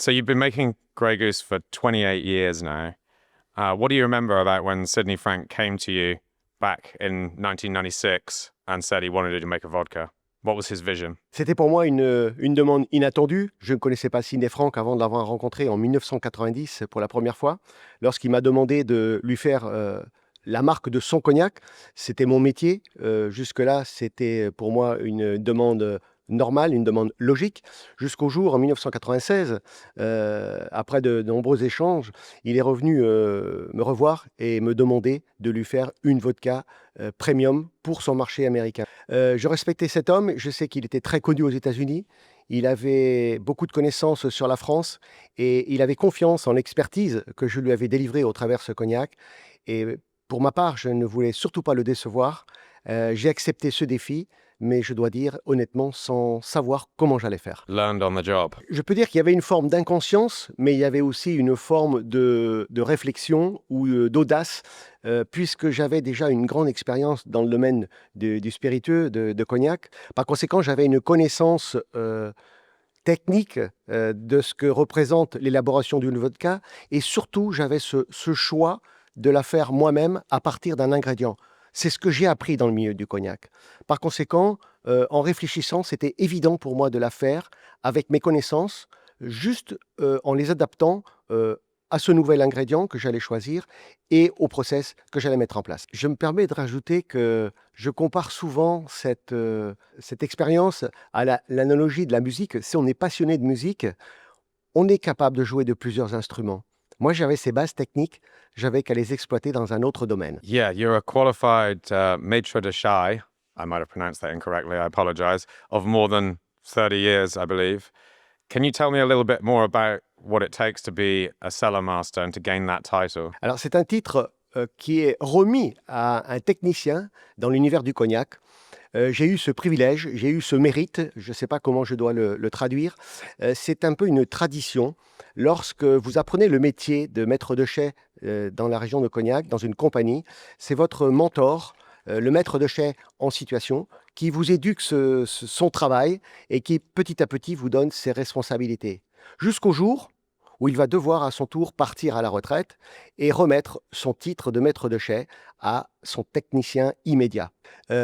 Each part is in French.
So you've been making Grey Goose for 28 years now. What do you remember about when Sidney Frank came to you back in 1996 and said he wanted to make a vodka? What was his vision? C'était pour moi une demande inattendue. Je ne connaissais pas Sidney Frank avant de l'avoir rencontré en 1990 pour la première fois. Lorsqu'il m'a demandé de lui faire la marque de son cognac, c'était mon métier. Jusque-là, c'était pour moi une demande normale, une demande logique. Jusqu'au jour, en 1996, après de nombreux échanges, il est revenu me revoir et me demander de lui faire une vodka premium pour son marché américain. Je respectais cet homme, je sais qu'il était très connu aux États-Unis, il avait beaucoup de connaissances sur la France et il avait confiance en l'expertise que je lui avais délivrée au travers ce cognac. Et pour ma part, je ne voulais surtout pas le décevoir. J'ai accepté ce défi, mais je dois dire honnêtement sans savoir comment j'allais faire. Learned on the job. Je peux dire qu'il y avait une forme d'inconscience, mais il y avait aussi une forme de réflexion ou d'audace, puisque j'avais déjà une grande expérience dans le domaine du spiritueux, de cognac. Par conséquent, j'avais une connaissance technique de ce que représente l'élaboration d'une vodka, et surtout, j'avais ce choix de la faire moi-même à partir d'un ingrédient. C'est ce que j'ai appris dans le milieu du cognac. Par conséquent, en réfléchissant, c'était évident pour moi de la faire avec mes connaissances, juste en les adaptant à ce nouvel ingrédient que j'allais choisir et au process que j'allais mettre en place. Je me permets de rajouter que je compare souvent cette expérience à l'analogie de la musique. Si on est passionné de musique, on est capable de jouer de plusieurs instruments. Moi, j'avais ces bases techniques, j'avais qu'à les exploiter dans un autre domaine. Yeah, you're a qualified maître de chai. I might have pronounced that incorrectly. I apologize. Of more than 30 years, I believe. Can you tell me a little bit more about what it takes to be a cellar master and to gain that title? Alors, c'est un titre qui est remis à un technicien dans l'univers du cognac. J'ai eu ce privilège, j'ai eu ce mérite, je ne sais pas comment je dois le traduire. C'est un peu une tradition. Lorsque vous apprenez le métier de maître de chai dans la région de Cognac, dans une compagnie, c'est votre mentor, le maître de chai en situation, qui vous éduque son travail et qui petit à petit vous donne ses responsabilités. Jusqu'au jour où il va devoir à son tour partir à la retraite et remettre son titre de maître de chai à son technicien immédiat.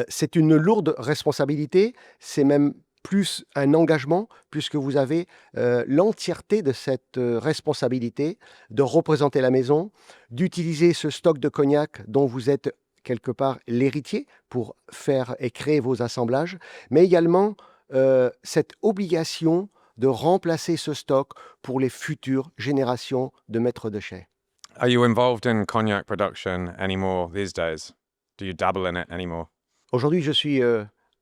C'est une lourde responsabilité, c'est même plus un engagement, puisque vous avez l'entièreté de cette responsabilité de représenter la maison, d'utiliser ce stock de cognac dont vous êtes quelque part l'héritier pour faire et créer vos assemblages, mais également cette obligation de remplacer ce stock pour les futures générations de maîtres de chai. Are you involved in cognac production anymore these days? Do you dabble in it anymore? Aujourd'hui, je suis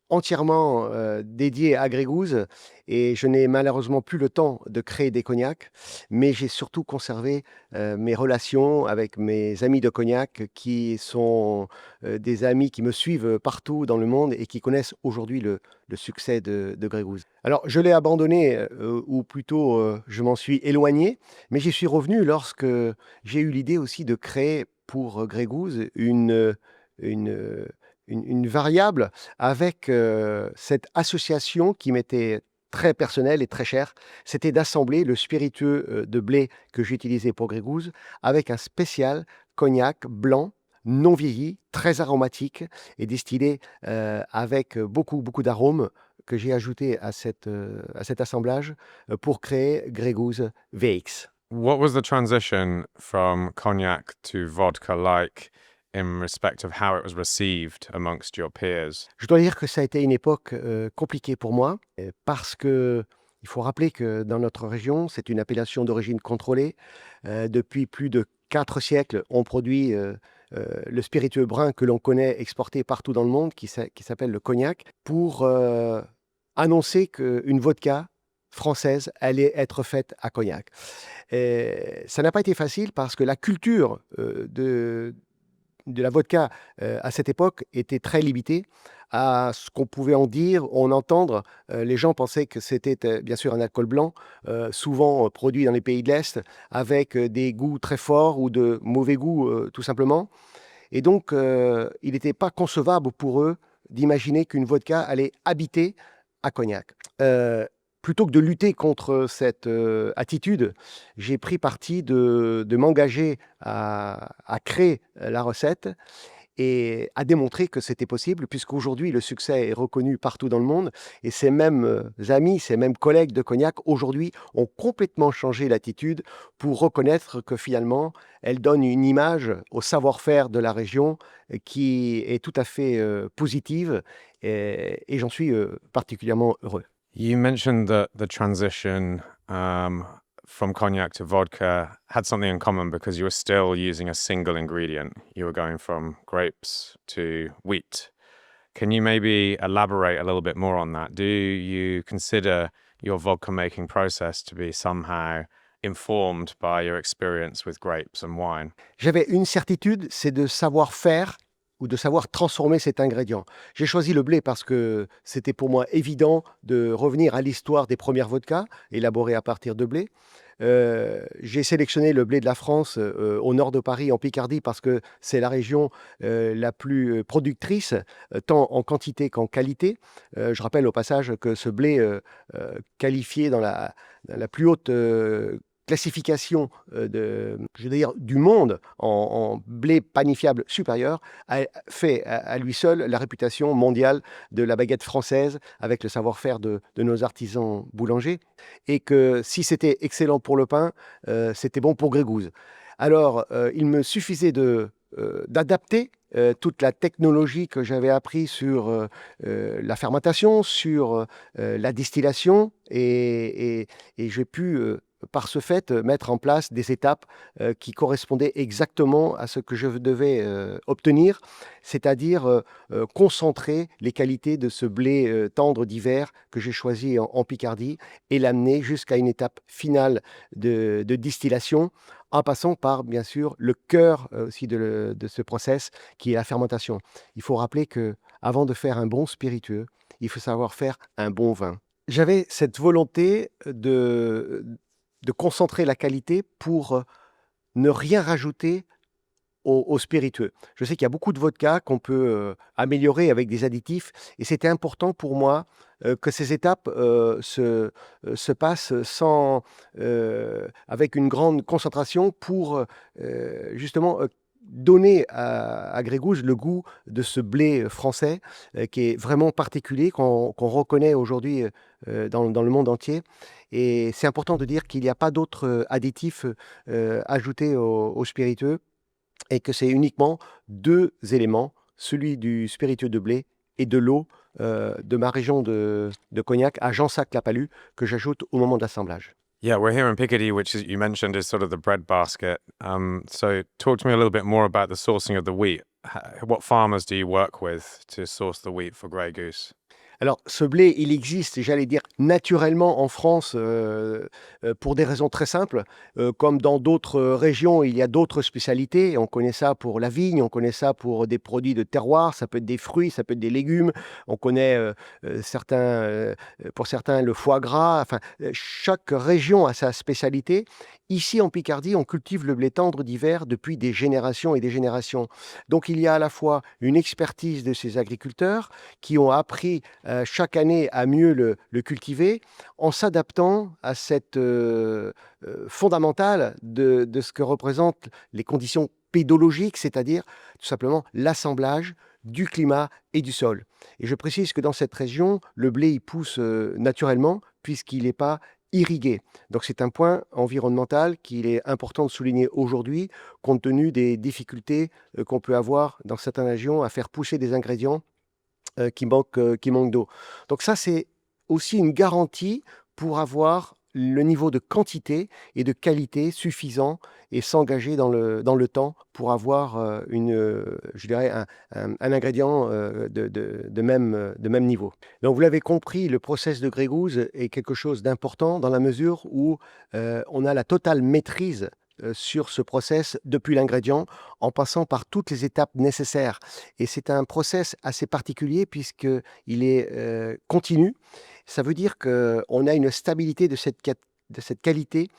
entièrement dédié à Grey Goose et je n'ai malheureusement plus le temps de créer des cognacs, mais j'ai surtout conservé mes relations avec mes amis de cognac qui sont des amis qui me suivent partout dans le monde et qui connaissent aujourd'hui le succès de Grey Goose. Alors, je l'ai abandonné, ou plutôt je m'en suis éloigné, mais j'y suis revenu lorsque j'ai eu l'idée aussi de créer pour Grey Goose une variable avec cette association qui m'était très personnelle et très chère, c'était d'assembler le spiritueux de blé que j'utilisais pour Grey Goose avec un spécial cognac blanc, non vieilli, très aromatique et distillé avec beaucoup, beaucoup d'arômes que j'ai ajouté à cet assemblage pour créer Grey Goose VX. What was the transition from cognac to vodka like in respect of how it was received amongst your peers? Je dois dire que ça a été une époque compliquée pour moi, parce que il faut rappeler que dans notre région, c'est une appellation d'origine contrôlée. Depuis plus de 4 siècles, on produit le spiritueux brun que l'on connaît exporté partout dans le monde, qui s'appelle le cognac, pour annoncer qu'une vodka française allait être faite à Cognac. Ça n'a pas été facile parce que la culture de la vodka à cette époque était très limitée à ce qu'on pouvait en dire, en entendre. Les gens pensaient que c'était bien sûr un alcool blanc, souvent produit dans les pays de l'Est, avec des goûts très forts ou de mauvais goût tout simplement. Et donc, il n'était pas concevable pour eux d'imaginer qu'une vodka allait habiter à Cognac. plutôt que de lutter contre cette attitude, j'ai pris parti de m'engager à créer la recette et à démontrer que c'était possible, puisqu'aujourd'hui le succès est reconnu partout dans le monde et ces mêmes amis, ces mêmes collègues de Cognac, aujourd'hui, ont complètement changé l'attitude pour reconnaître que finalement, elle donne une image au savoir-faire de la région qui est tout à fait positive et j'en suis particulièrement heureux. You mentioned that the transition from cognac to vodka had something in common because you were still using a single ingredient. You were going from grapes to wheat. Can you maybe elaborate a little bit more on that? Do you consider your vodka making process to be somehow informed by your experience with grapes and wine? J'avais une certitude, c'est de savoir faire ou de savoir transformer cet ingrédient. J'ai choisi le blé parce que c'était pour moi évident de revenir à l'histoire des premières vodkas, élaborées à partir de blé. J'ai sélectionné le blé de la France au nord de Paris, en Picardie, parce que c'est la région la plus productrice, tant en quantité qu'en qualité. Je rappelle au passage que ce blé, qualifié dans la plus haute classification je veux dire, du monde en blé panifiable supérieur, fait à lui seul la réputation mondiale de la baguette française avec le savoir-faire de nos artisans boulangers. Et que si c'était excellent pour le pain, c'était bon pour Grégouze. Alors, il me suffisait d'adapter toute la technologie que j'avais appris sur la fermentation, sur la distillation, et j'ai pu, par ce fait, mettre en place des étapes qui correspondaient exactement à ce que je devais obtenir, c'est-à-dire concentrer les qualités de ce blé tendre d'hiver que j'ai choisi en Picardie et l'amener jusqu'à une étape finale de distillation, en passant par, bien sûr, le cœur aussi de ce process qui est la fermentation. Il faut rappeler que avant de faire un bon spiritueux, il faut savoir faire un bon vin. J'avais cette volonté de concentrer la qualité pour ne rien rajouter au spiritueux. Je sais qu'il y a beaucoup de vodka qu'on peut améliorer avec des additifs et c'était important pour moi que ces étapes se passent avec une grande concentration pour justement donner à Grégouze le goût de ce blé français qui est vraiment particulier, qu'on reconnaît aujourd'hui dans le monde entier. Et c'est important de dire qu'il n'y a pas d'autres additifs ajoutés au spiritueux et que c'est uniquement deux éléments, celui du spiritueux de blé et de l'eau de ma région de Cognac à Jansac-la-Palud que j'ajoute au moment de l'assemblage. Yeah, we're here in Picardy, which is, you mentioned, is sort of the breadbasket. So talk to me a little bit more about the sourcing of the wheat. What farmers do you work with to source the wheat for Grey Goose? Alors, ce blé, il existe, j'allais dire, naturellement en France pour des raisons très simples. Comme dans d'autres régions, il y a d'autres spécialités. On connaît ça pour la vigne, on connaît ça pour des produits de terroir, ça peut être des fruits, ça peut être des légumes. On connaît pour certains le foie gras. Enfin, chaque région a sa spécialité. Ici, en Picardie, on cultive le blé tendre d'hiver depuis des générations et des générations. Donc, il y a à la fois une expertise de ces agriculteurs qui ont appris chaque année à mieux le cultiver en s'adaptant à cette fondamentale de ce que représentent les conditions pédologiques, c'est-à-dire tout simplement l'assemblage du climat et du sol. Et je précise que dans cette région, le blé il pousse naturellement puisqu'il n'est pas irrigué. Donc c'est un point environnemental qu'il est important de souligner aujourd'hui, compte tenu des difficultés qu'on peut avoir dans certaines régions à faire pousser des ingrédients qui manquent d'eau. Donc ça, c'est aussi une garantie pour avoir le niveau de quantité et de qualité suffisant et s'engager dans le temps pour avoir je dirais un ingrédient de même niveau. Donc vous l'avez compris, le process de Grégouze est quelque chose d'important dans la mesure où on a la totale maîtrise sur ce process depuis l'ingrédient en passant par toutes les étapes nécessaires. Et c'est un process assez particulier puisqu'il est continu. Ça veut dire qu'on a une stabilité de cette cette qualité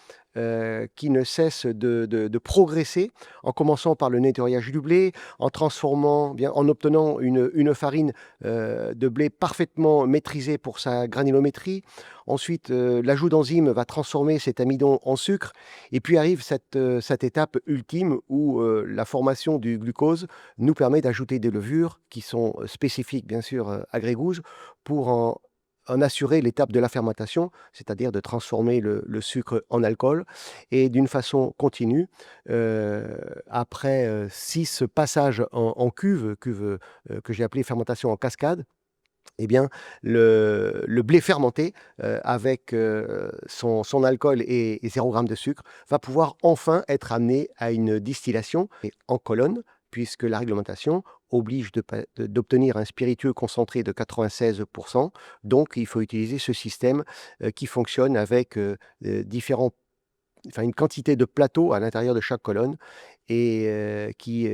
qui ne cesse de progresser, en commençant par le nettoyage du blé, en transformant, bien, en obtenant une farine de blé parfaitement maîtrisée pour sa granulométrie. Ensuite, l'ajout d'enzymes va transformer cet amidon en sucre. Et puis arrive cette étape ultime où la formation du glucose nous permet d'ajouter des levures qui sont spécifiques, bien sûr, à Grégouze, pour en assurer l'étape de la fermentation, c'est-à-dire de transformer le sucre en alcool. Et d'une façon continue, après 6 passages en cuve que j'ai appelé fermentation en cascade, eh bien, le blé fermenté, avec son alcool et 0 g de sucre, va pouvoir enfin être amené à une distillation et en colonne, puisque la réglementation oblige d'obtenir un spiritueux concentré de 96. Donc, il faut utiliser ce système qui fonctionne avec une quantité de plateaux à l'intérieur de chaque colonne et qui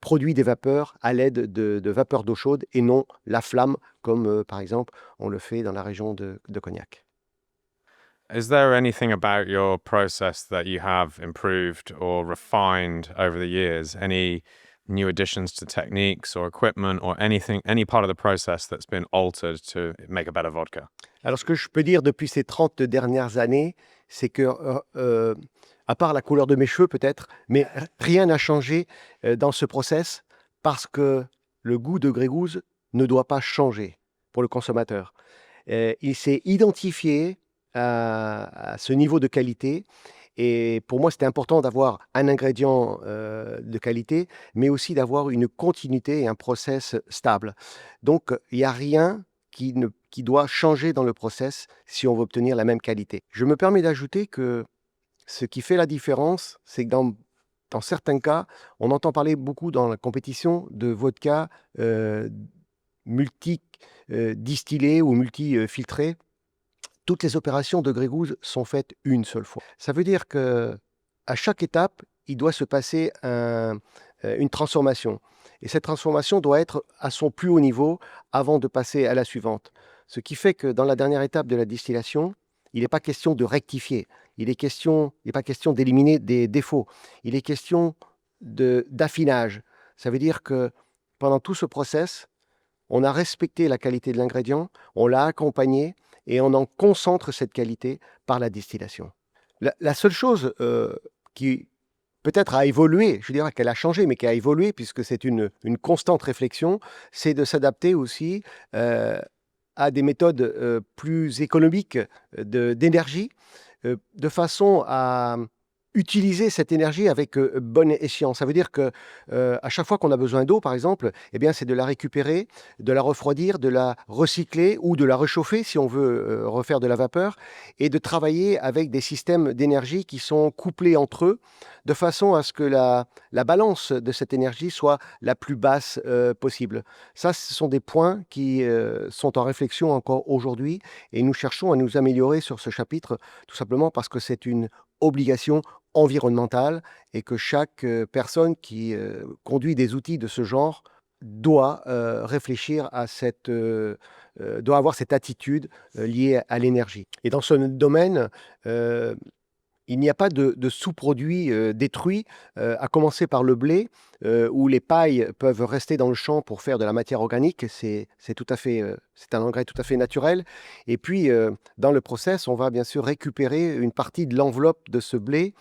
produit des vapeurs à l'aide de vapeurs d'eau chaude et non la flamme, comme par exemple on le fait dans la région de Cognac. Is there anything about your process that you have improved or refined over the years? Any new additions to techniques or equipment or anything, any part of the process that's been altered to make a better vodka? Alors, ce que je peux dire depuis ces 30 dernières années, c'est que, à part la couleur de mes cheveux peut-être, mais rien n'a changé dans ce process parce que le goût de Grégouze ne doit pas changer pour le consommateur. Il s'est identifié à ce niveau de qualité et pour moi, c'était important d'avoir un ingrédient de qualité, mais aussi d'avoir une continuité et un process stable. Donc, il n'y a rien qui doit changer dans le process si on veut obtenir la même qualité. Je me permets d'ajouter que ce qui fait la différence, c'est que dans certains cas, on entend parler beaucoup dans la compétition de vodka multi-distillé ou multi-filtré. Toutes les opérations de Grégouze sont faites une seule fois. Ça veut dire que à chaque étape, il doit se passer une transformation. Et cette transformation doit être à son plus haut niveau avant de passer à la suivante. Ce qui fait que dans la dernière étape de la distillation, il n'est pas question de rectifier, il n'est pas question d'éliminer des défauts, il est question d'affinage. Ça veut dire que pendant tout ce process, on a respecté la qualité de l'ingrédient, on l'a accompagné et on en concentre cette qualité par la distillation. La seule chose qui peut-être a évolué, je dirais qu'elle a changé, mais qui a évolué puisque c'est une constante réflexion, c'est de s'adapter aussi à des méthodes plus économiques d'énergie, de façon à utiliser cette énergie avec bonne escient. Ça veut dire que à chaque fois qu'on a besoin d'eau, par exemple, eh bien, c'est de la récupérer, de la refroidir, de la recycler ou de la réchauffer si on veut refaire de la vapeur, et de travailler avec des systèmes d'énergie qui sont couplés entre eux, de façon à ce que la balance de cette énergie soit la plus basse possible. Ça, ce sont des points qui sont en réflexion encore aujourd'hui, et nous cherchons à nous améliorer sur ce chapitre, tout simplement parce que c'est une obligation environnementale et que chaque personne qui conduit des outils de ce genre doit réfléchir à doit avoir cette attitude liée à l'énergie. Et dans ce domaine, il n'y a pas de sous-produits détruits, à commencer par le blé, où les pailles peuvent rester dans le champ pour faire de la matière organique. C'est tout à fait, c'est un engrais tout à fait naturel. Et puis, dans le process, on va bien sûr récupérer une partie de l'enveloppe de ce blé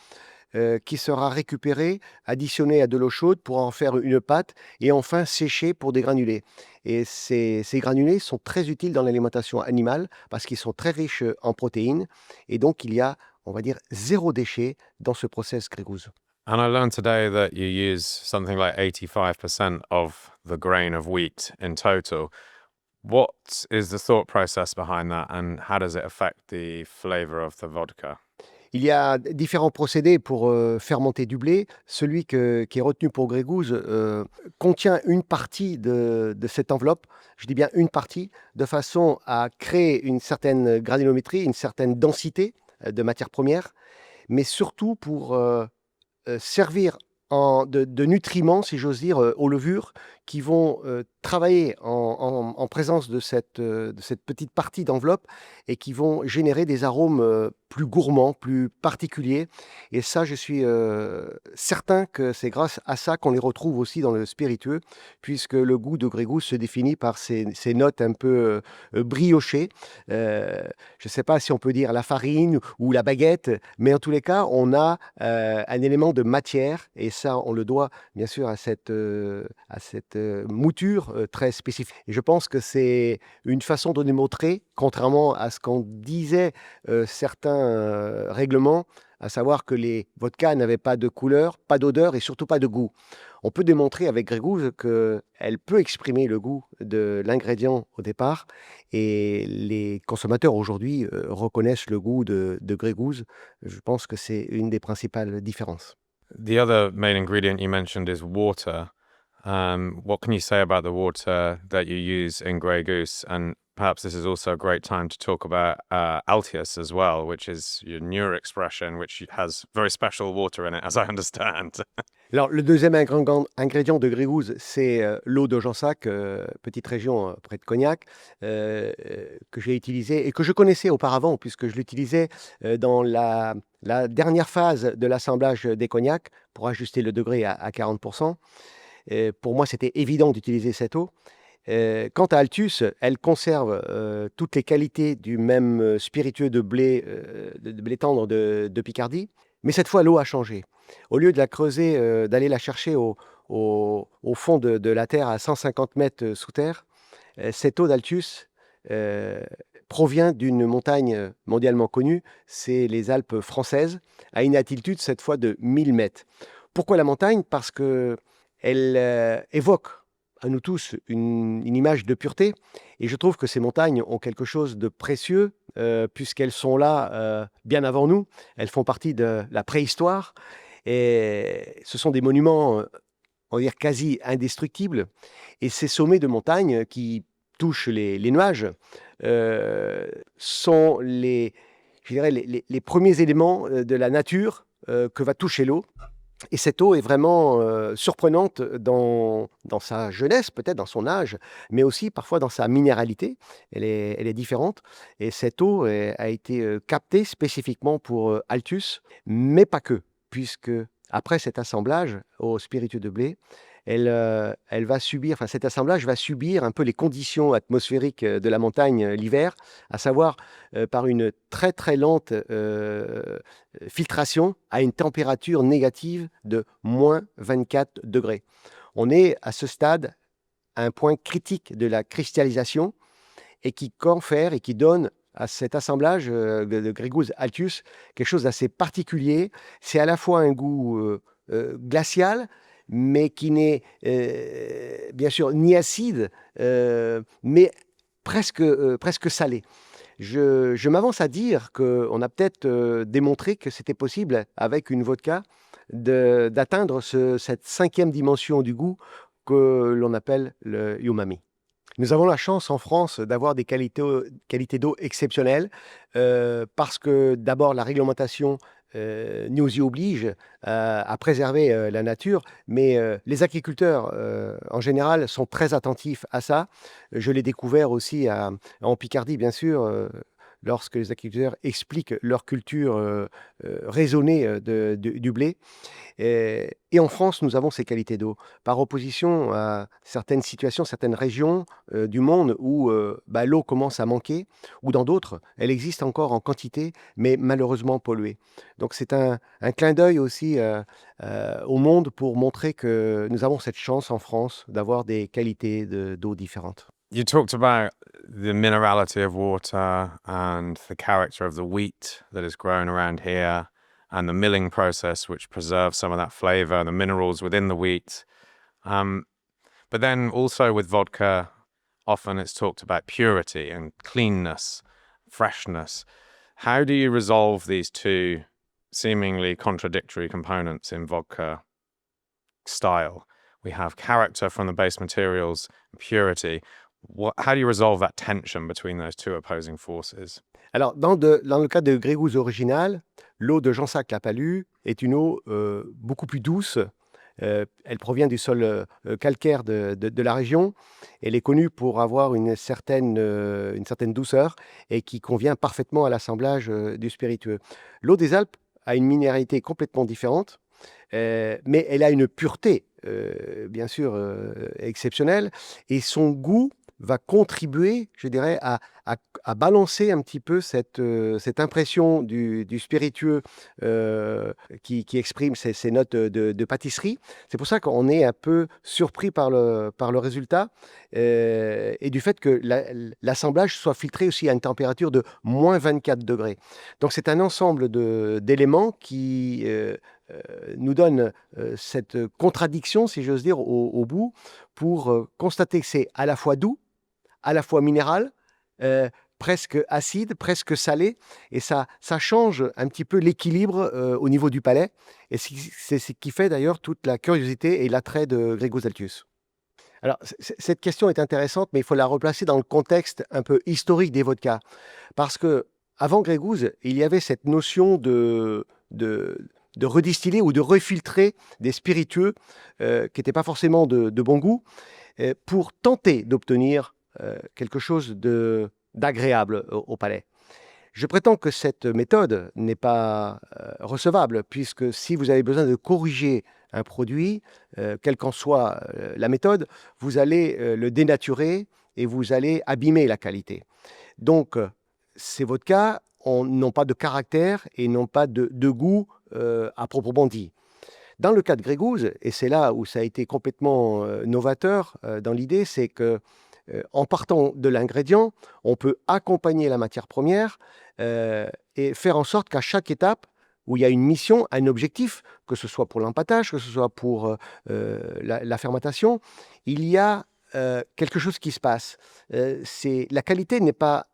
qui sera récupérée, additionnée à de l'eau chaude pour en faire une pâte et enfin séchée pour des granulés. Et ces granulés sont très utiles dans l'alimentation animale parce qu'ils sont très riches en protéines. Et donc, il y a, on va dire, 0 déchet dans ce process Grégouze. And I learned today that you use something like 85% of the grain of wheat in total. What is the thought process behind that, and how does it affect the flavor of the vodka? Il y a différents procédés pour fermenter du blé. Celui qui est retenu pour Grégouze contient une partie de cette enveloppe, je dis bien une partie, de façon à créer une certaine granulométrie, une certaine densité de matière première, mais surtout pour servir de nutriments, si j'ose dire, aux levures qui vont travailler en présence de cette petite partie d'enveloppe et qui vont générer des arômes plus gourmands, plus particuliers. Et ça, je suis certain que c'est grâce à ça qu'on les retrouve aussi dans le spiritueux, puisque le goût de Grey Goose se définit par ces notes un peu briochées. Je ne sais pas si on peut dire la farine ou la baguette, mais en tous les cas, on a un élément de matière, et ça, on le doit bien sûr à cette mouture très spécifique. Et je pense que c'est une façon de démontrer, contrairement à ce qu'en disaient certains règlements, à savoir que les vodkas n'avaient pas de couleur, pas d'odeur et surtout pas de goût. On peut démontrer avec Grey Goose qu'elle peut exprimer le goût de l'ingrédient au départ, et les consommateurs aujourd'hui reconnaissent le goût de Grey Goose. Je pense que c'est une des principales différences. The other main ingredient you mentioned is water. What can you say about the water that you use in Grey Goose? And perhaps this is also a great time to talk about Altius as well, which is your newer expression, which has very special water in it, as I understand. Alors, le deuxième ingrédient de Grey Goose, c'est l'eau de Jansac, petite région près de Cognac, que j'ai utilisée et que je connaissais auparavant, puisque je l'utilisais dans la dernière phase de l'assemblage des cognacs pour ajuster le degré à 40%. Pour moi, c'était évident d'utiliser cette eau. Quant à Altus, elle conserve toutes les qualités du même spiritueux de blé tendre de Picardie, mais cette fois, l'eau a changé. Au lieu de la creuser, d'aller la chercher au fond de la terre à 150 mètres sous terre, cette eau d'Altus provient d'une montagne mondialement connue, c'est les Alpes françaises, à une altitude cette fois de 1000 mètres. Pourquoi la montagne? Parce qu'elle évoque à nous tous une image de pureté, et je trouve que ces montagnes ont quelque chose de précieux, puisqu'elles sont là bien avant nous, elles font partie de la préhistoire, et ce sont des monuments, on va dire, quasi indestructibles, et ces sommets de montagne qui touchent les nuages sont je dirais, les premiers éléments de la nature que va toucher l'eau. Et cette eau est vraiment surprenante dans sa jeunesse, peut-être dans son âge, mais aussi parfois dans sa minéralité. Elle est différente. Et cette eau a été captée spécifiquement pour Altus, mais pas que, puisque après cet assemblage au spiritueux de blé, elle va subir, enfin cet assemblage va subir un peu les conditions atmosphériques de la montagne l'hiver, à savoir par une très très lente filtration à une température négative de moins 24 degrés. On est à ce stade à un point critique de la cristallisation, et qui confère et qui donne à cet assemblage de Grey Goose Altus quelque chose d'assez particulier. C'est à la fois un goût glacial, mais qui n'est bien sûr ni acide, mais presque salé. Je m'avance à dire qu'on a peut-être démontré que c'était possible, avec une vodka, d'atteindre cette cinquième dimension du goût que l'on appelle le umami. Nous avons la chance en France d'avoir des qualités d'eau exceptionnelles, parce que d'abord la réglementation nous y oblige à préserver la nature, mais les agriculteurs en général sont très attentifs à ça. Je l'ai découvert aussi en Picardie, bien sûr, lorsque les agriculteurs expliquent leur culture raisonnée du blé. Et en France, nous avons ces qualités d'eau, par opposition à certaines situations, certaines régions du monde où l'eau commence à manquer, ou dans d'autres, elle existe encore en quantité, mais malheureusement polluée. Donc c'est un clin d'œil aussi au monde, pour montrer que nous avons cette chance en France d'avoir des qualités d'eau différentes. You talked about the minerality of water and the character of the wheat that is grown around here, and the milling process, which preserves some of that flavor, the minerals within the wheat. But then also with vodka, often it's talked about purity and cleanness, freshness. How do you resolve these two seemingly contradictory components in vodka style? We have character from the base materials, purity. How do you resolve that tension between those two opposing forces? Alors, dans le cas de Grey Goose original, l'eau de Jansac-la-Palud est une eau beaucoup plus douce, Elle provient du sol calcaire de la région. Elle est connue pour avoir une certaine douceur et qui convient parfaitement à l'assemblage du spiritueux. L'eau des Alpes a une minéralité complètement différente, mais elle a une pureté, bien sûr, exceptionnelle, et son goût va contribuer, je dirais, à balancer un petit peu cette impression du spiritueux qui exprime ces notes de pâtisserie. C'est pour ça qu'on est un peu surpris par le résultat et du fait que l'assemblage soit filtré aussi à une température de moins 24 degrés. Donc c'est un ensemble d'éléments qui nous donne cette contradiction, si j'ose dire, au bout, pour constater que c'est à la fois doux, à la fois minéral, presque acide, presque salé, et ça change un petit peu l'équilibre au niveau du palais, et c'est ce qui fait d'ailleurs toute la curiosité et l'attrait de Grégouz Altius. Alors, cette question est intéressante, mais il faut la replacer dans le contexte un peu historique des vodkas, parce que avant Grégouz, il y avait cette notion de redistiller ou de refiltrer des spiritueux qui n'étaient pas forcément de bon goût, pour tenter d'obtenir quelque chose d'agréable au palais. Je prétends que cette méthode n'est pas recevable, puisque si vous avez besoin de corriger un produit, quelle qu'en soit la méthode, vous allez le dénaturer et vous allez abîmer la qualité. Donc, ces vodkas n'ont pas de caractère et n'ont pas de goût à proprement dit. Dans le cas de Grégouz, et c'est là où ça a été complètement novateur dans l'idée, c'est que en partant de l'ingrédient, on peut accompagner la matière première et faire en sorte qu'à chaque étape, où il y a une mission, un objectif, que ce soit pour l'empâtage, que ce soit pour la fermentation, il y a quelque chose qui se passe. La qualité n'est pas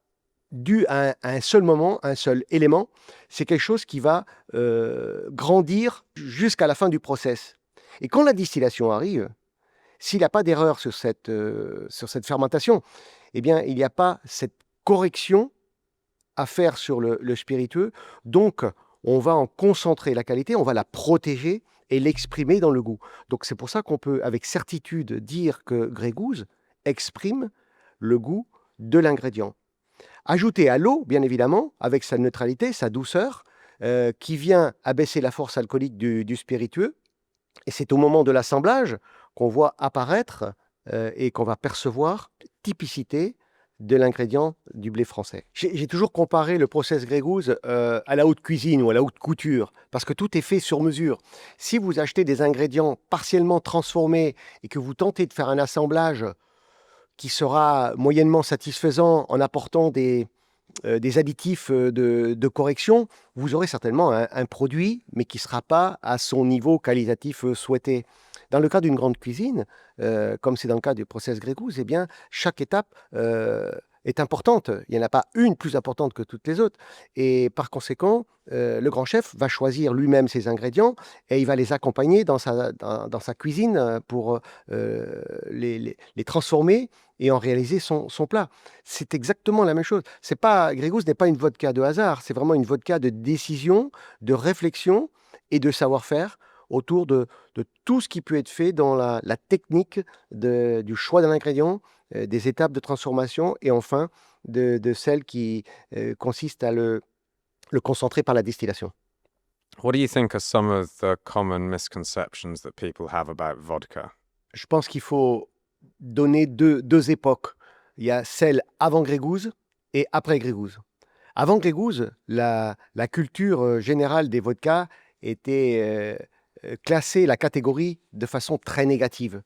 due à un seul moment, un seul élément. C'est quelque chose qui va grandir jusqu'à la fin du process. Et quand la distillation arrive, s'il n'y a pas d'erreur sur cette fermentation, eh bien, il n'y a pas cette correction à faire sur le spiritueux. Donc, on va en concentrer la qualité, on va la protéger et l'exprimer dans le goût. Donc, c'est pour ça qu'on peut, avec certitude, dire que Grégouz exprime le goût de l'ingrédient. Ajouté à l'eau, bien évidemment, avec sa neutralité, sa douceur, qui vient abaisser la force alcoolique du spiritueux. Et c'est au moment de l'assemblage qu'on voit apparaître et qu'on va percevoir la typicité de l'ingrédient du blé français. J'ai toujours comparé le process Grégouz à la haute cuisine ou à la haute couture, parce que tout est fait sur mesure. Si vous achetez des ingrédients partiellement transformés et que vous tentez de faire un assemblage qui sera moyennement satisfaisant en apportant des additifs de correction, vous aurez certainement un produit, mais qui ne sera pas à son niveau qualitatif souhaité. Dans le cas d'une grande cuisine, comme c'est dans le cas du process Grégouz, eh bien, chaque étape est importante. Il n'y en a pas une plus importante que toutes les autres. Et par conséquent, le grand chef va choisir lui-même ses ingrédients et il va les accompagner dans sa cuisine pour les transformer et en réaliser son plat. C'est exactement la même chose. Grégouz n'est pas une vodka de hasard, c'est vraiment une vodka de décision, de réflexion et de savoir-faire autour de tout ce qui peut être fait dans la technique du choix d'un ingrédient, des étapes de transformation et enfin de celle qui consiste à le concentrer par la distillation. What do you think are some of the common misconceptions that people have about vodka? Je pense qu'il faut donner deux époques. Il y a celle avant Grégouz et après Grégouz. Avant Grégouz, la culture générale des vodkas était classée la catégorie de façon très négative,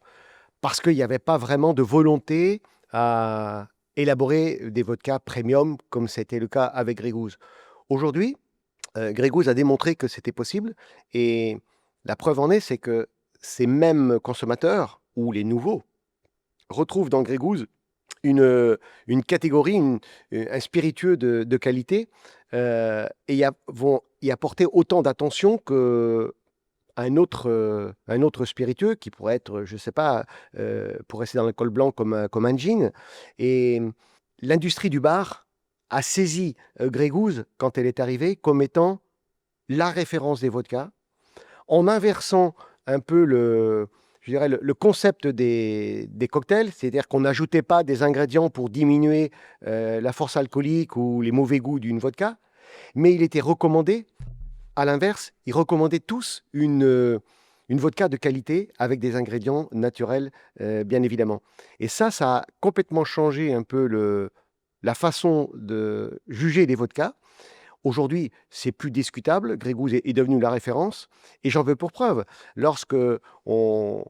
parce qu'il n'y avait pas vraiment de volonté à élaborer des vodkas premium, comme c'était le cas avec Grégouz. Aujourd'hui, Grégouz a démontré que c'était possible, et la preuve en est, c'est que ces mêmes consommateurs, ou les nouveaux, retrouvent dans Grégouz une catégorie, un spiritueux de qualité, et vont y apporter autant d'attention qu'un autre spiritueux qui pourrait être, je ne sais pas, pour rester dans l'alcool blanc comme un gin. Et l'industrie du bar a saisi Grégouz, quand elle est arrivée, comme étant la référence des vodkas, en inversant un peu je dirais le concept des cocktails, c'est-à-dire qu'on n'ajoutait pas des ingrédients pour diminuer la force alcoolique ou les mauvais goûts d'une vodka, mais il était recommandé, à l'inverse, ils recommandaient tous une vodka de qualité avec des ingrédients naturels, bien évidemment. Et ça a complètement changé un peu la façon de juger les vodkas. Aujourd'hui, c'est plus discutable. Grey Goose est devenu la référence. Et j'en veux pour preuve. Lorsque on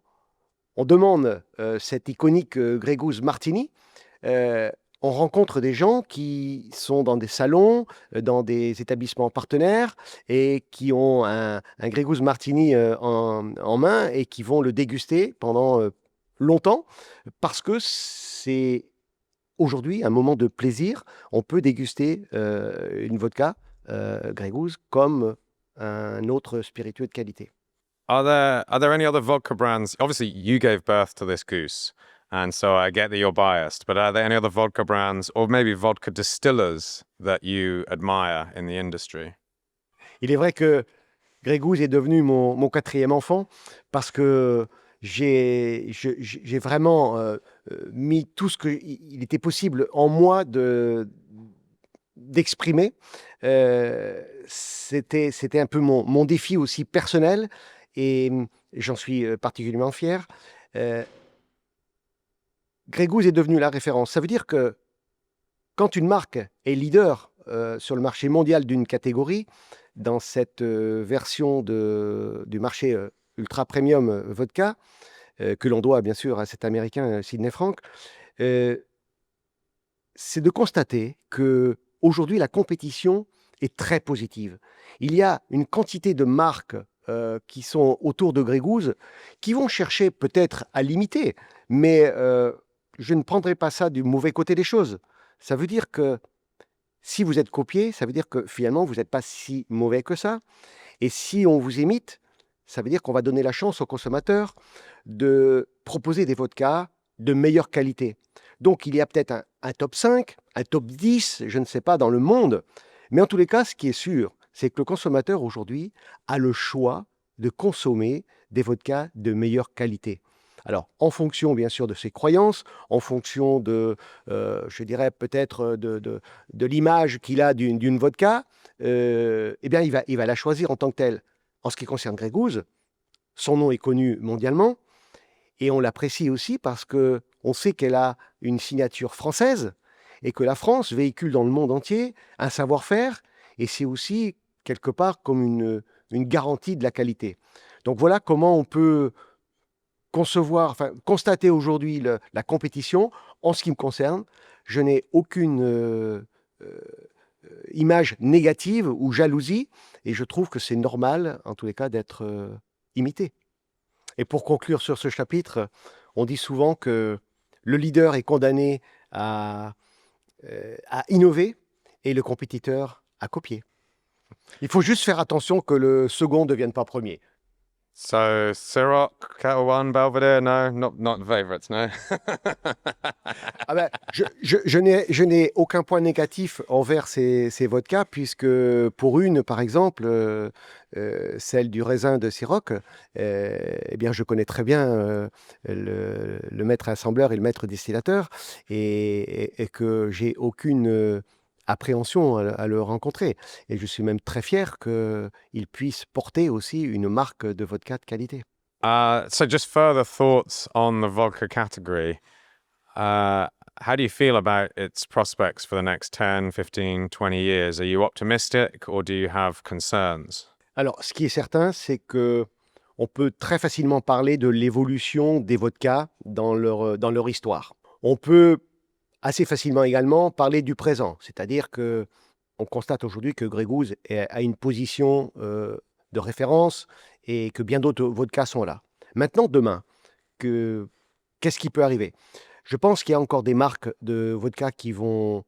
demande cet iconique Grey Goose Martini, euh, on rencontre des gens qui sont dans des salons, dans des établissements partenaires et qui ont un Grey Goose Martini en main et qui vont le déguster pendant longtemps parce que c'est aujourd'hui un moment de plaisir. On peut déguster une vodka Grey Goose comme un autre spiritueux de qualité. Are there any other vodka brands? Obviously, you gave birth to this goose, and so I get that you're biased. But are there any other vodka brands, or maybe vodka distillers, that you admire in the industry? Il est vrai que Grey Goose est devenu mon quatrième enfant parce que j'ai vraiment mis tout ce qu'il était possible en moi d'exprimer. C'était un peu mon défi aussi personnel et j'en suis particulièrement fier. Euh, Grey Goose est devenu la référence. Ça veut dire que quand une marque est leader sur le marché mondial d'une catégorie, dans cette version du marché ultra premium vodka, que l'on doit bien sûr à cet Américain Sidney Frank, euh, c'est de constater que aujourd'hui la compétition est très positive. Il y a une quantité de marques qui sont autour de Grey Goose qui vont chercher peut-être à l'imiter, mais je ne prendrai pas ça du mauvais côté des choses. Ça veut dire que si vous êtes copié, ça veut dire que finalement vous n'êtes pas si mauvais que ça. Et si on vous imite, ça veut dire qu'on va donner la chance aux consommateurs de proposer des vodkas de meilleure qualité. Donc il y a peut-être un top 5, un top 10, je ne sais pas, dans le monde. Mais en tous les cas, ce qui est sûr, c'est que le consommateur aujourd'hui a le choix de consommer des vodkas de meilleure qualité. Alors, en fonction, bien sûr, de ses croyances, en fonction je dirais peut-être de l'image qu'il a d'une vodka, eh bien, il va la choisir en tant que telle. En ce qui concerne Grey Goose, son nom est connu mondialement et on l'apprécie aussi parce que on sait qu'elle a une signature française et que la France véhicule dans le monde entier un savoir-faire et c'est aussi quelque part comme une garantie de la qualité. Donc voilà comment on peut constater aujourd'hui la compétition. En ce qui me concerne, je n'ai aucune euh, image négative ou jalousie, et je trouve que c'est normal, en tous les cas, d'être imité. Et pour conclure sur ce chapitre, on dit souvent que le leader est condamné à innover et le compétiteur à copier. Il faut juste faire attention que le second ne devienne pas premier. So, Ciroc, Kettle One, Belvedere, no, not favorites, no. Ah ben, je n'ai aucun point négatif envers ces vodkas, puisque pour une, par exemple, celle du raisin de Ciroc, eh bien, je connais très bien le maître assembleur et le maître distillateur, et que j'ai aucune appréhension à le rencontrer. Et je suis même très fier qu'il puisse porter aussi une marque de vodka de qualité. So just further thoughts on the vodka category. How do you feel about its prospects for the next 10, 15, 20 years? Are you optimistic or do you have concerns? Alors, ce qui est certain, c'est que on peut très facilement parler de l'évolution des vodkas dans leur histoire. On peut assez facilement également parler du présent, c'est-à-dire que on constate aujourd'hui que Grey Goose a une position de référence et que bien d'autres vodkas sont là. Maintenant, demain, qu'est-ce qui peut arriver? Je pense qu'il y a encore des marques de vodka qui vont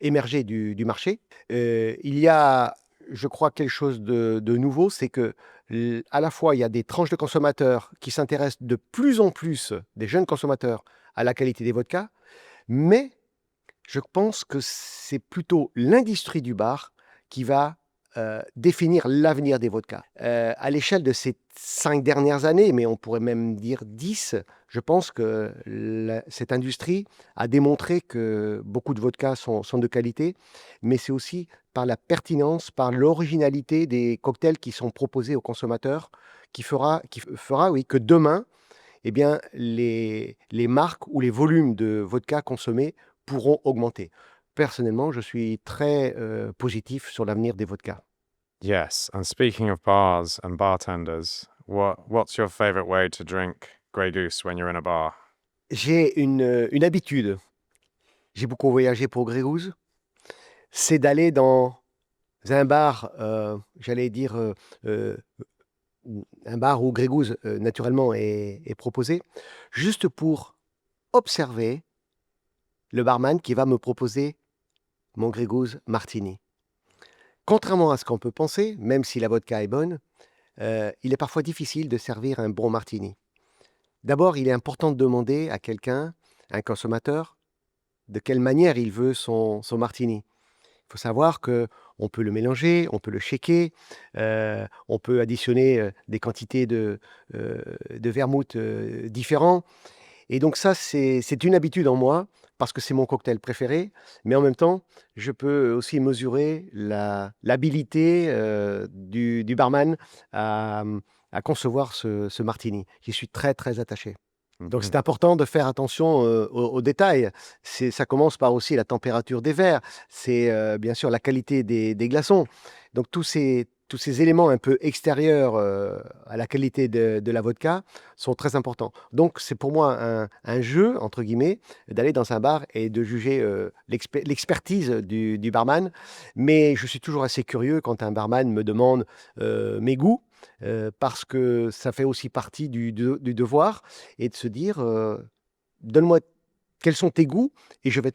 émerger du marché. Il y a, je crois, quelque chose de nouveau, c'est que à la fois, il y a des tranches de consommateurs qui s'intéressent de plus en plus, des jeunes consommateurs, à la qualité des vodkas, mais je pense que c'est plutôt l'industrie du bar qui va définir l'avenir des vodkas. À l'échelle de ces 5 dernières années, mais on pourrait même dire 10, je pense que cette industrie a démontré que beaucoup de vodkas sont de qualité, mais c'est aussi par la pertinence, par l'originalité des cocktails qui sont proposés aux consommateurs qui fera oui, que demain, eh bien, les marques ou les volumes de vodka consommés pourront augmenter. Personnellement, je suis très positif sur l'avenir des vodkas. Yes, and speaking of bars and bartenders, what's your favorite way to drink Grey Goose when you're in a bar? J'ai une habitude, j'ai beaucoup voyagé pour Grey Goose, c'est d'aller dans un bar, j'allais dire, un bar où Grey Goose, naturellement, est proposé, juste pour observer le barman qui va me proposer mon Grey Goose Martini. Contrairement à ce qu'on peut penser, même si la vodka est bonne, il est parfois difficile de servir un bon martini. D'abord, il est important de demander à quelqu'un, un consommateur, de quelle manière il veut son martini. Il faut savoir que on peut le mélanger, on peut le shaker, on peut additionner des quantités de vermouth différents. Et donc ça, c'est une habitude en moi, parce que c'est mon cocktail préféré, mais en même temps, je peux aussi mesurer l'habilité du barman à concevoir ce martini. J'y suis très, très attaché. Donc Mhm. c'est important de faire attention aux détails. Ça commence par aussi la température des verres, c'est bien sûr la qualité des glaçons. Donc tous ces éléments un peu extérieurs à la qualité de la vodka sont très importants. Donc c'est pour moi un jeu, entre guillemets, d'aller dans un bar et de juger l'expertise du barman. Mais je suis toujours assez curieux quand un barman me demande mes goûts, parce que ça fait aussi partie du devoir et de se dire, «Donne-moi quels sont tes goûts et je vais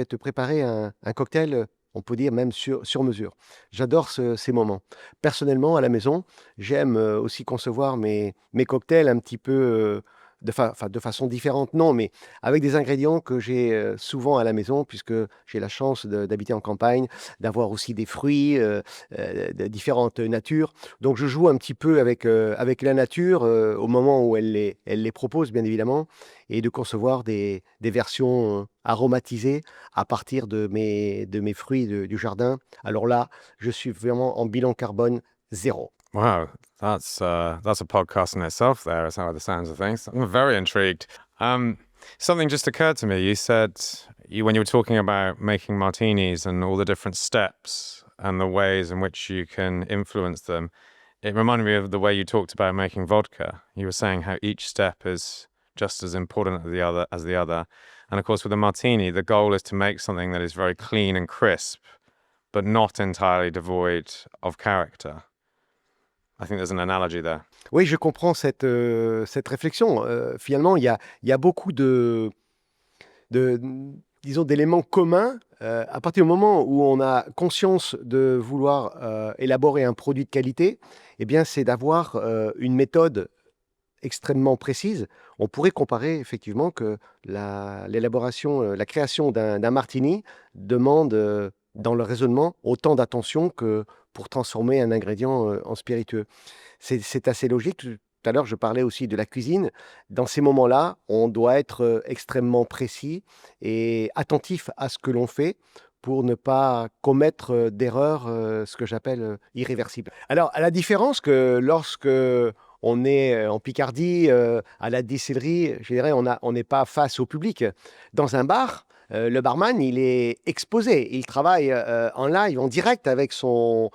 te préparer un cocktail, on peut dire même sur mesure». J'adore ces moments. Personnellement, à la maison, j'aime, aussi concevoir mes cocktails un petit peu, de façon différente, non, mais avec des ingrédients que j'ai, souvent à la maison puisque j'ai la chance d'habiter en campagne, d'avoir aussi des fruits, de différentes natures. Donc je joue un petit peu avec la nature, au moment où elle les propose, bien évidemment, et de concevoir des versions, aromatisées à partir de mes fruits du jardin. Alors là, je suis vraiment en bilan carbone 0. Wow, that's a podcast in itself. There, is how the sounds of things. I'm very intrigued. Something just occurred to me. You said when you were talking about making martinis and all the different steps and the ways in which you can influence them. It reminded me of the way you talked about making vodka. You were saying how each step is just as important as the other. And of course, with a martini, the goal is to make something that is very clean and crisp, but not entirely devoid of character. I think there's an analogy there. Oui, je comprends cette réflexion. Finalement, il y a beaucoup de disons, d'éléments communs, à partir du moment où on a conscience de vouloir, élaborer un produit de qualité, eh bien, c'est d'avoir, une méthode extrêmement précise. On pourrait comparer effectivement que l'élaboration, la création d'un martini demande, dans le raisonnement, autant d'attention que pour transformer un ingrédient, en spiritueux. C'est assez logique. Tout à l'heure, je parlais aussi de la cuisine. Dans ces moments-là, on doit être, extrêmement précis et attentif à ce que l'on fait pour ne pas commettre, d'erreurs, ce que j'appelle, irréversibles. Alors, à la différence que lorsque on est, en Picardie, à la distillerie, je dirais, on n'est pas face au public. Dans un bar, le barman, il est exposé. Il travaille, en live, en direct avec son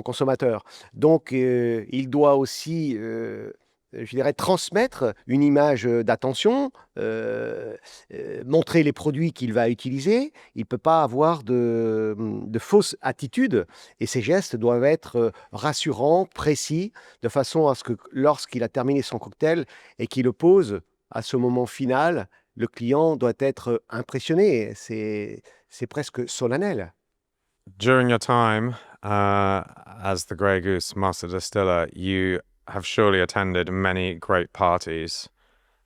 consommateur. Donc, il doit aussi, je dirais, transmettre une image, d'attention, montrer les produits qu'il va utiliser. Il ne peut pas avoir de fausses attitudes et ses gestes doivent être, rassurants, précis, de façon à ce que lorsqu'il a terminé son cocktail et qu'il le pose à ce moment final, le client doit être impressionné. C'est presque solennel. During your time as the Grey Goose Master Distiller, you have surely attended many great parties.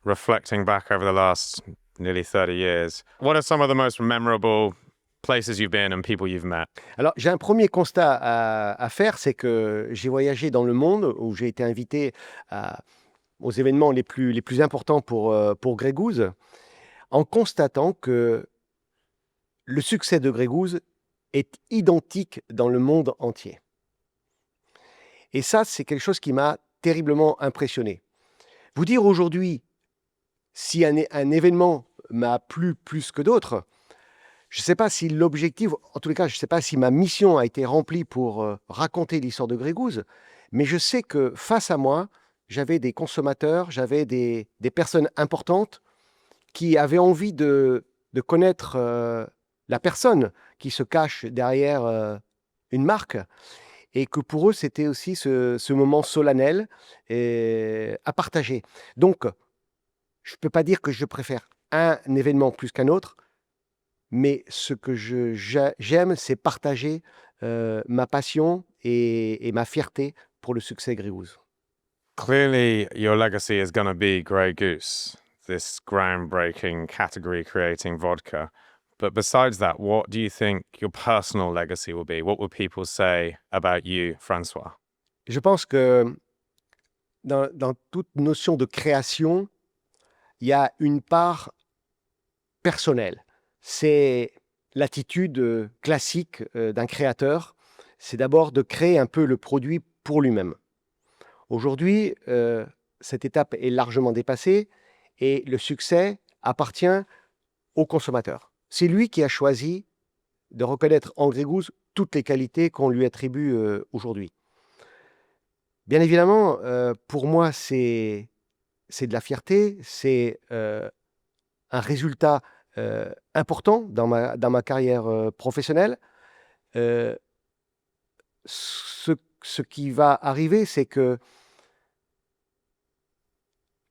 Reflecting back over the last nearly 30 years, what are some of the most memorable places you've been and people you've met? Alors, j'ai un premier constat à faire, c'est que j'ai voyagé dans le monde où j'ai été invité aux événements les plus importants pour Grey Goose, en constatant que le succès de Grey Goose est identique dans le monde entier. Et ça, c'est quelque chose qui m'a terriblement impressionné. Vous dire aujourd'hui si un événement m'a plu plus que d'autres, je ne sais pas si l'objectif, en tous les cas, je ne sais pas si ma mission a été remplie pour raconter l'histoire de Grey Goose, mais je sais que face à moi, j'avais des consommateurs, j'avais des personnes importantes qui avaient envie de connaître la personne qui se cache derrière une marque, et que pour eux, c'était aussi ce moment solennel à partager. Donc, je ne peux pas dire que je préfère un événement plus qu'un autre, mais ce que j'aime, c'est partager ma passion et ma fierté pour le succès Grey Goose. Clearly, your legacy is going to be Grey Goose, this groundbreaking category-creating vodka. But besides that, what do you think your personal legacy will be? What will people say about you, Francois? Je pense que dans toute notion de création, il y a une part personnelle. C'est l'attitude classique d'un créateur. C'est d'abord de créer un peu le produit pour lui-même. Aujourd'hui, cette étape est largement dépassée et le succès appartient au consommateur. C'est lui qui a choisi de reconnaître en Grey Goose toutes les qualités qu'on lui attribue aujourd'hui. Bien évidemment, pour moi, c'est de la fierté, c'est un résultat important dans ma carrière professionnelle. Ce qui va arriver, c'est que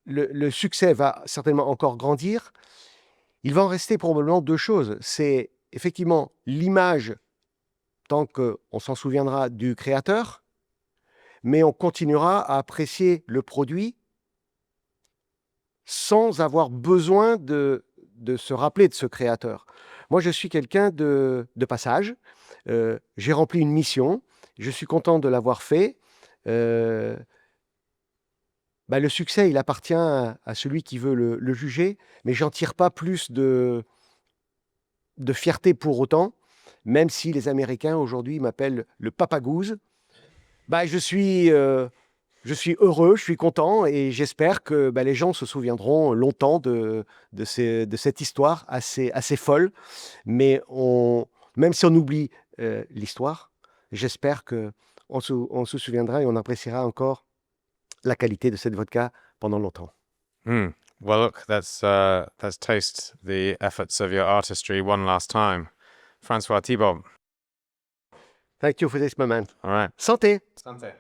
le succès va certainement encore grandir. Il va en rester probablement deux choses. C'est effectivement l'image, tant qu'on s'en souviendra, du créateur, mais on continuera à apprécier le produit sans avoir besoin de se rappeler de ce créateur. Moi, je suis quelqu'un de passage. J'ai rempli une mission. Je suis content de l'avoir fait. Le succès, il appartient à celui qui veut le juger, mais j'en tire pas plus de fierté pour autant, même si les Américains aujourd'hui m'appellent le Papa Goose. Je suis heureux, je suis content et j'espère que les gens se souviendront longtemps de cette histoire assez folle. Mais même si on oublie l'histoire, j'espère qu'on se souviendra et on appréciera encore la qualité de cette vodka pendant longtemps. Well, look, let's taste the efforts of your artistry one last time. Francois Thibault. Thank you for this moment. All right. Santé! Santé.